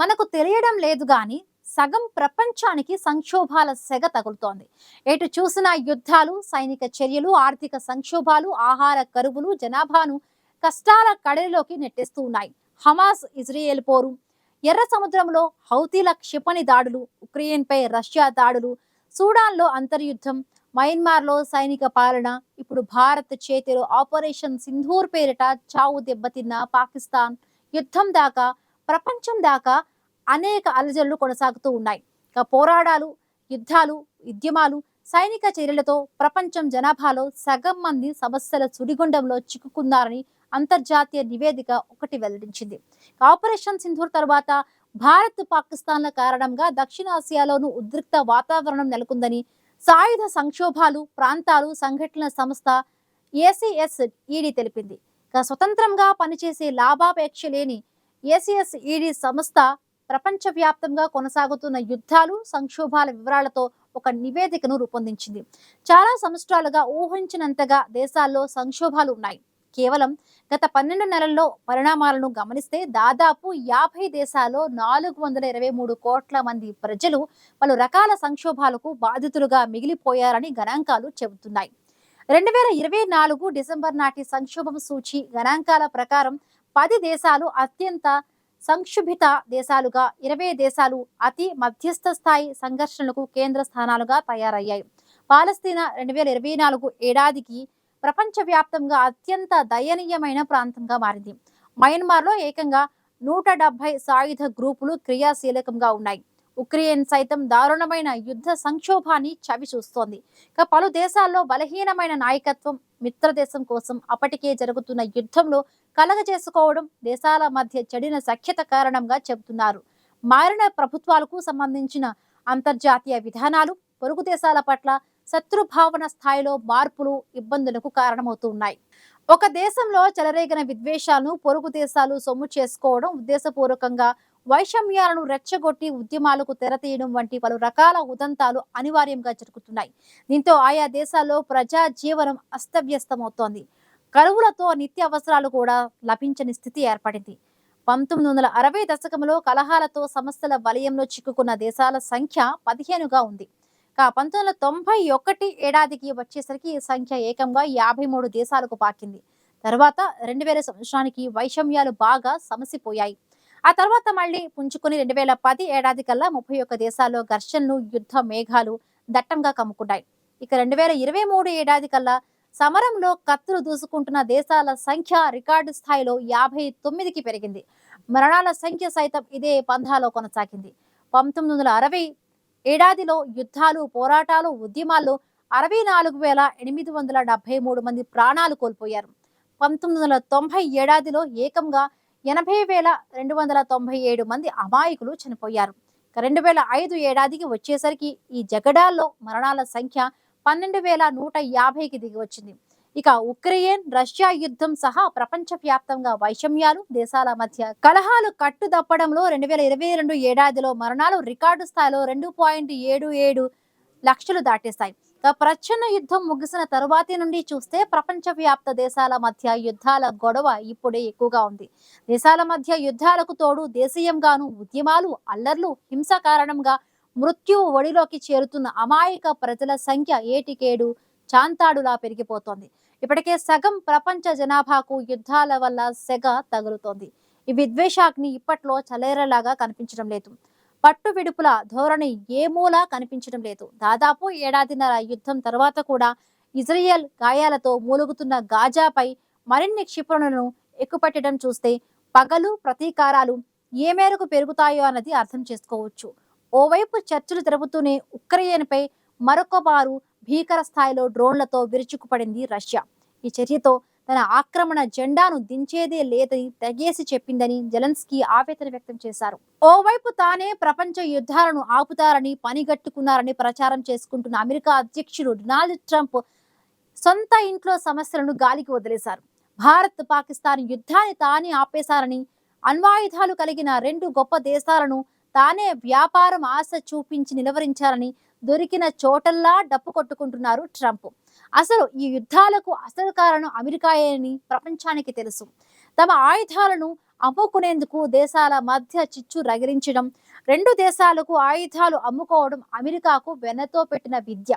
మనకు తెలియడం లేదు గాని సగం ప్రపంచానికి సంక్షోభాల సెగ తగులుతోంది. ఎటు చూసినా యుద్ధాలు, సైనిక చర్యలు, ఆర్థిక సంక్షోభాలు, ఆహార కరువులు జనాభాను కష్టాల కడలిలోకి నెట్టేస్తూ ఉన్నాయి. హమాస్ ఇజ్రాయెల్ పోరు, ఎర్ర సముద్రంలో హౌతీల క్షిపణి దాడులు, ఉక్రెయిన్పై రష్యా దాడులు, సూడాన్లో అంతర్యుద్ధం, మయన్మార్లో సైనిక పాలన, ఇప్పుడు భారత్ చేతిలో ఆపరేషన్ సింధూర్ పేరిట చావు దెబ్బతిన్న పాకిస్తాన్ యుద్ధం దాకా ప్రపంచం దాకా అనేక అలజడులు కొనసాగుతూ ఉన్నాయి. ఇక పోరాటాలు, యుద్ధాలు, ఉద్యమాలు, సైనిక చర్యలతో ప్రపంచం జనాభాలో సగం మంది సమస్యల సుడిగుండంలో చిక్కుకున్నారని అంతర్జాతీయ నివేదిక ఒకటి వెల్లడించింది. ఆపరేషన్ సింధూర్ తర్వాత భారత్ పాకిస్తాన్ల కారణంగా దక్షిణాసియాలోనూ ఉద్రిక్త వాతావరణం నెలకొందని సాయుధ సంక్షోభాలు, ప్రాంతాలు సంఘటనల సంస్థ ఏసీఎస్ ఈడీ తెలిపింది. ఇక స్వతంత్రంగా పనిచేసే లాభాపేక్ష లేని ఏసీఎస్ ఈడీ సంస్థ ప్రపంచవ్యాప్తంగా కొనసాగుతున్న యుద్ధాలు, సంక్షోభాల వివరాలతో ఒక నివేదికను రూపొందించింది. చాలా సంవత్సరాలుగా ఊహించినంతగా దేశాల్లో సంక్షోభాలు ఉన్నాయి. కేవలం గత 12 నెలల్లో పరిణామాలను గమనిస్తే దాదాపు 50 దేశాల్లో 423 కోట్ల మంది ప్రజలు పలు రకాల సంక్షోభాలకు బాధితులుగా మిగిలిపోయారని గణాంకాలు చెబుతున్నాయి. 2024 డిసెంబర్ నాటి సంక్షోభం సూచి గణాంకాల ప్రకారం 10 దేశాలు అత్యంత సంక్షుభిత దేశాలుగా, 20 దేశాలు అతి మధ్యస్థ స్థాయి సంఘర్షణలకు కేంద్ర స్థానాలుగా తయారయ్యాయి. పాలస్తీనా 2024 ఏడాదికి ప్రపంచవ్యాప్తంగా అత్యంత దయనీయమైన ప్రాంతంగా మారింది. మయన్మార్లో ఏకంగా 170 సాయుధ గ్రూపులు క్రియాశీలకంగా ఉన్నాయి. ఉక్రెయిన్ సైతం దారుణమైన యుద్ధ సంక్షోభాన్ని చవి చూస్తోంది. ఇక పలు దేశాల్లో బలహీనమైన నాయకత్వం, మిత్రదేశం కోసం అప్పటికే జరుగుతున్న యుద్ధంలో కలగజేసుకోవడం, దేశాల మధ్య చెడిన సఖ్యత కారణంగా చెబుతున్నారు. మారిన ప్రభుత్వాలకు సంబంధించిన అంతర్జాతీయ విధానాలు పొరుగు దేశాల పట్ల శత్రుభావన స్థాయిలో మార్పులు ఇబ్బందులకు కారణమవుతూ ఉన్నాయి. ఒక దేశంలో చెలరేగిన విద్వేషాలను పొరుగు దేశాలు సొమ్ము చేసుకోవడం, ఉద్దేశపూర్వకంగా వైషమ్యాలను రెచ్చగొట్టి ఉద్యమాలకు తెరతీయడం వంటి పలు రకాల ఉదంతాలు అనివార్యంగా జరుగుతున్నాయి. దీంతో ఆయా దేశాల్లో ప్రజా జీవనం అస్తవ్యస్తమవుతోంది. కరువులతో నిత్య అవసరాలు కూడా లభించని స్థితి ఏర్పడింది. 1960 దశకంలో కలహాలతో సమస్యల వలయంలో చిక్కుకున్న దేశాల సంఖ్య 15గా ఉంది. 1991 ఏడాదికి వచ్చేసరికి ఈ సంఖ్య ఏకంగా 53 దేశాలకు పాకింది. తర్వాత 2000 సంవత్సరానికి వైషమ్యాలు బాగా సమసిపోయాయి. ఆ తర్వాత మళ్ళీ పుంజుకుని 2010 ఏడాది కల్లా 31 దేశాల్లో ఘర్షణలు, యుద్ధ మేఘాలు దట్టంగా కమ్ముకున్నాయి. ఇక 2023 ఏడాది కల్లా సమరంలో కత్తులు దూసుకుంటున్న దేశాల సంఖ్య రికార్డు స్థాయిలో 59కి పెరిగింది. మరణాల సంఖ్య సైతం ఇదే పంథాలో కొనసాగింది. 1960 ఏడాదిలో యుద్ధాలు, పోరాటాలు, ఉద్యమాల్లో 64,873 మంది ప్రాణాలు కోల్పోయారు. 1990 ఏడాదిలో ఏకంగా 80,297 మంది అమాయకులు చనిపోయారు. 2005 ఏడాదికి వచ్చేసరికి ఈ జగడాల్లో మరణాల సంఖ్య 12,150కి దిగి వచ్చింది. ఇక ఉక్రెయిన్, రష్యా యుద్ధం సహా ప్రపంచవ్యాప్తంగా వైషమ్యాలు, దేశాల మధ్య కలహాలు కట్టుదప్పడంలో 2022 ఏడాదిలో మరణాలు రికార్డు స్థాయిలో 2.77 లక్షలు దాటేశాయి. ప్రచ్ఛన్న యుద్ధం ముగిసిన తరువాతి నుండి చూస్తే ప్రపంచవ్యాప్త దేశాల మధ్య యుద్ధాల గొడవ ఇప్పుడే ఎక్కువగా ఉంది. దేశాల మధ్య యుద్ధాలకు తోడు దేశీయంగాను ఉద్యమాలు, అల్లర్లు, హింస కారణంగా మృత్యువు ఒడిలోకి చేరుతున్న అమాయక ప్రజల సంఖ్య ఏటికేడు చాంతాడులా పెరిగిపోతోంది. ఇప్పటికే సగం ప్రపంచ జనాభాకు యుద్ధాల వల్ల సెగ తగులుతోంది. ఈ విద్వేషాగ్ని ఇప్పట్లో చలేరలాగా కనిపించడం లేదు. పట్టు విడుపుల ధోరణి ఏ మూలా కనిపించడం లేదు. దాదాపు ఏడాదిన్నర యుద్ధం తర్వాత కూడా ఇజ్రాయెల్ గాయాలతో మూలుగుతున్న గాజాపై మరిన్ని క్షిపణులను ఎక్కుపెట్టడం చూస్తే పగలు, ప్రతీకారాలు ఏ మేరకు పెరుగుతాయో అన్నది అర్థం చేసుకోవచ్చు. ఓవైపు చర్చలు జరుగుతూనే ఉక్రెయిన్పై మరొక బారు భీకర స్థాయిలో డ్రోన్లతో విరుచుకుపడింది రష్యా. ఈ చర్యతో తన ఆక్రమణ జెండాను దించేదే లేదని తెగేసి చెప్పిందని జెలెన్స్కీ ఆవేదన వ్యక్తం చేశారు. ఓవైపు తానే ప్రపంచ యుద్ధాలను ఆపుతారని పనిగట్టుకున్నారని ప్రచారం చేసుకుంటున్న అమెరికా అధ్యక్షుడు డొనాల్డ్ ట్రంప్ సొంత ఇంట్లో సమస్యలను గాలికి వదిలేశారు. భారత్, పాకిస్తాన్ యుద్ధాన్ని తానే ఆపేశారని, అణ్వాయుధాలు కలిగిన 2 గొప్ప దేశాలను తానే వ్యాపారం ఆశ చూపించి నిలవరించారని దొరికిన చోటల్లా డప్పు కొట్టుకుంటున్నారు ట్రంప్. అసలు ఈ యుద్ధాలకు అసలు కారణం అమెరికాయే అని ప్రపంచానికి తెలుసు. తమ ఆయుధాలను అమ్ముకునేందుకు దేశాల మధ్య చిచ్చు రగిలించడం, రెండు దేశాలకు ఆయుధాలు అమ్ముకోవడం అమెరికాకు వెన్నతో పెట్టిన విద్య.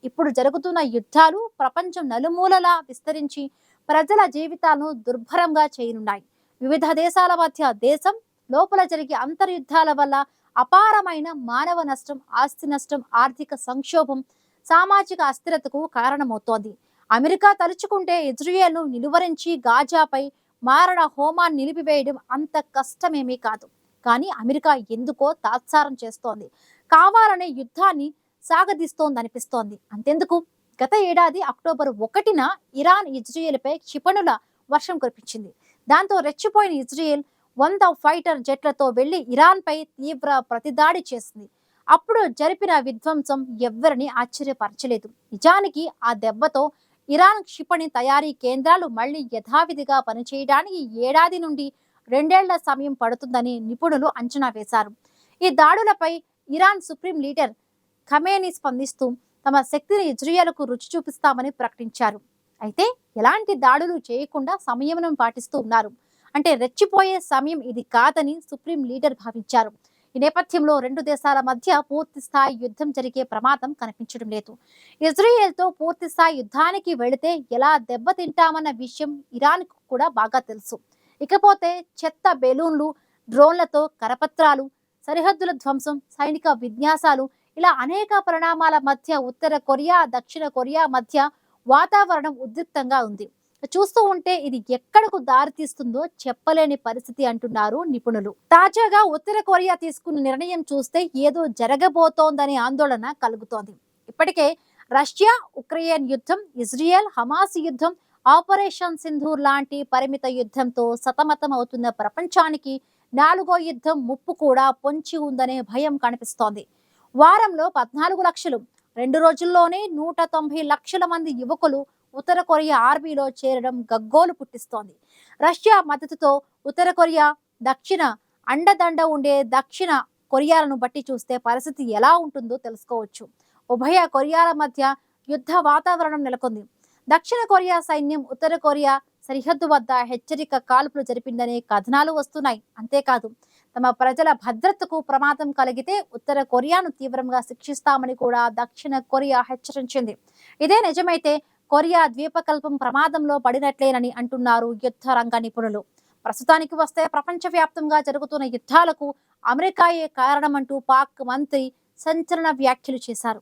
ఇప్పుడు జరుగుతున్న యుద్ధాలు ప్రపంచం నలుమూలలా విస్తరించి ప్రజల జీవితాలను దుర్భరంగా చేయనున్నాయి. వివిధ దేశాల మధ్య దేశం లోపల జరిగే అంతర్యుద్ధాల వల్ల అపారమైన మానవ నష్టం, ఆస్తి నష్టం, ఆర్థిక సంక్షోభం, సామాజిక అస్థిరతకు కారణమవుతోంది. అమెరికా తలుచుకుంటే ఇజ్రాయెల్ను నిలువరించి గాజాపై మారణ హోమాన్ని నిలిపివేయడం అంత కష్టమేమీ కాదు. కానీ అమెరికా ఎందుకో తాత్సారం చేస్తోంది. కావాలనే యుద్ధాన్ని సాగదీస్తోందనిపిస్తోంది. అంతెందుకు, గత ఏడాది అక్టోబర్ 1న ఇరాన్ ఇజ్రాయెల్పై క్షిపణుల వర్షం కురిపించింది. దాంతో రెచ్చిపోయిన ఇజ్రాయెల్ 100 ఫైటర్ జెట్లతో వెళ్లి ఇరాన్పై తీవ్ర ప్రతిదాడి చేసింది. అప్పుడు జరిపిన విధ్వంసం ఎవ్వరిని ఆశ్చర్యపరచలేదు. నిజానికి ఆ దెబ్బతో ఇరాన్ క్షిపణి తయారీ కేంద్రాలు మళ్లీ యథావిధిగా పనిచేయడానికి ఏడాది నుండి 2 ఏళ్ల సమయం పడుతుందని నిపుణులు అంచనా వేశారు. ఈ దాడులపై ఇరాన్ సుప్రీం లీడర్ ఖమేనీ స్పందిస్తూ తమ శక్తిని ఇజ్రాయెల్కు రుచి చూపిస్తామని ప్రకటించారు. అయితే ఎలాంటి దాడులు చేయకుండా సంయమనం పాటిస్తూ ఉన్నారు. అంటే రెచ్చిపోయే సమయం ఇది కాదని సుప్రీం లీడర్ భావించారు. ఈ నేపథ్యంలో రెండు దేశాల మధ్య పూర్తి స్థాయి యుద్ధం జరిగే ప్రమాదం కనిపించడం లేదు. ఇజ్రాయెల్తో పూర్తి స్థాయి యుద్ధానికి వెళితే ఎలా దెబ్బతింటామన్న విషయం ఇరాన్కు కూడా బాగా తెలుసు. ఇకపోతే చెత్త బెలూన్లు, డ్రోన్లతో కరపత్రాలు, సరిహద్దుల ధ్వంసం, సైనిక విన్యాసాలు, ఇలా అనేక పరిణామాల మధ్య ఉత్తర కొరియా, దక్షిణ కొరియా మధ్య వాతావరణం ఉద్రిక్తంగా ఉంది. చూస్తూ ఉంటే ఇది ఎక్కడకు దారితీస్తుందో చెప్పలేని పరిస్థితి అంటున్నారు నిపుణులు. తాజాగా ఉత్తర కొరియా తీసుకున్న నిర్ణయం చూస్తే ఏదో జరగబోతోందనే ఆందోళన కలుగుతోంది. ఇప్పటికే రష్యా ఉక్రెయిన్ యుద్ధం, ఇజ్రాయెల్ హమాస్ యుద్ధం, ఆపరేషన్ సింధూర్ లాంటి పరిమిత యుద్ధంతో సతమతం అవుతున్న ప్రపంచానికి 4వ యుద్ధం ముప్పు కూడా పొంచి ఉందనే భయం కనిపిస్తోంది. వారంలో 14 లక్షలు, 2 రోజుల్లోనే 190 లక్షల మంది యువకులు ఉత్తర కొరియా ఆర్మీలో చేరడం గగ్గోలు పుట్టిస్తోంది. రష్యా మద్దతుతో ఉత్తర కొరియా, దక్షిణ అండదండ ఉండే దక్షిణ కొరియాలను బట్టి చూస్తే పరిస్థితి ఎలా ఉంటుందో తెలుసుకోవచ్చు. ఉభయ కొరియాల మధ్య యుద్ధ వాతావరణం నెలకొంది. దక్షిణ కొరియా సైన్యం ఉత్తర కొరియా సరిహద్దు వద్ద హెచ్చరిక కాల్పులు జరిపిందనే కథనాలు వస్తున్నాయి. అంతేకాదు, తమ ప్రజల భద్రతకు ప్రమాదం కలిగితే ఉత్తర కొరియాను తీవ్రంగా శిక్షిస్తామని కూడా దక్షిణ కొరియా హెచ్చరించింది. ఇదే నిజమైతే కొరియా ద్వీపకల్పం ప్రమాదంలో పడినట్లేనని అంటున్నారు యుద్ధ రంగ నిపుణులు. ప్రస్తుతానికి వస్తే ప్రపంచవ్యాప్తంగా జరుగుతున్న యుద్ధాలకు అమెరికాయే కారణమంటూ పాక్ మంత్రి సంచలన వ్యాఖ్యలు చేశారు.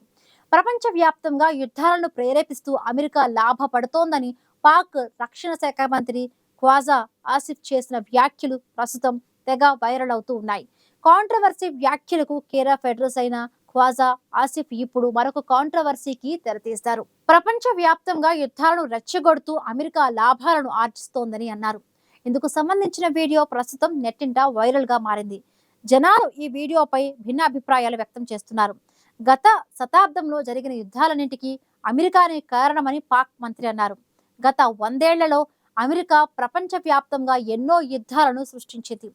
ప్రపంచవ్యాప్తంగా యుద్ధాలను ప్రేరేపిస్తూ అమెరికా లాభపడుతోందని పాక్ రక్షణ శాఖ మంత్రి ఖ్వాజా ఆసిఫ్ చేసిన వ్యాఖ్యలు ప్రస్తుతం తెగ వైరల్ అవుతూ ఉన్నాయి. కాంట్రవర్సీ వ్యాఖ్యలకు కేర్ ఆఫ్ అడ్రస్ అయిన ఖ్వాజా ఆసిఫ్ ఇప్పుడు మరొక కాంట్రవర్సీకి తెరతీశారు. ప్రపంచ వ్యాప్తంగా యుద్ధాలను రెచ్చగొడుతూ అమెరికా లాభాలను ఆర్జిస్తోందని అన్నారు. ఇందుకు సంబంధించిన వీడియో ప్రస్తుతం నెట్టింట వైరల్ గా మారింది. జనాలు ఈ వీడియోపై భిన్న అభిప్రాయాలు వ్యక్తం చేస్తున్నారు. గత శతాబ్దంలో జరిగిన యుద్ధాలన్నింటికీ అమెరికానే కారణమని పాక్ మంత్రి అన్నారు. గత 100 ఏళ్లలో అమెరికా ప్రపంచ వ్యాప్తంగా ఎన్నో యుద్ధాలను సృష్టించింది.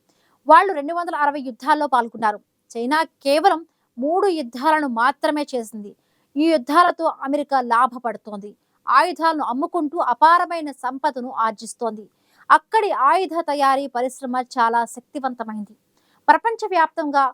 వాళ్ళు 260 యుద్ధాల్లో పాల్గొన్నారు. చైనా కేవలం 3 యుద్ధాలను మాత్రమే చేసింది. ఈ యుద్ధాలతో అమెరికా లాభపడుతోంది. ఆయుధాలను అమ్ముకుంటూ అపారమైన సంపదను ఆర్జిస్తోంది. అక్కడి ఆయుధ తయారీ పరిశ్రమ చాలా శక్తివంతమైంది. ప్రపంచవ్యాప్తంగా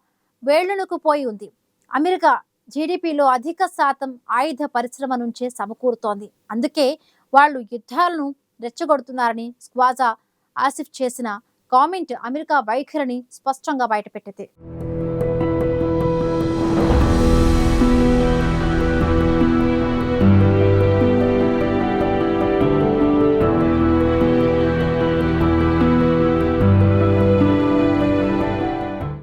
వేళ్లనుకుపోయి ఉంది. అమెరికా జీడిపిలో అధిక శాతం ఆయుధ పరిశ్రమ నుంచే సమకూరుతోంది. అందుకే వాళ్ళు యుద్ధాలను రెచ్చగొడుతున్నారని ఖ్వాజా ఆసిఫ్ చేసిన కామెంట్ అమెరికా వైఖరిని స్పష్టంగా బయటపెట్టింది.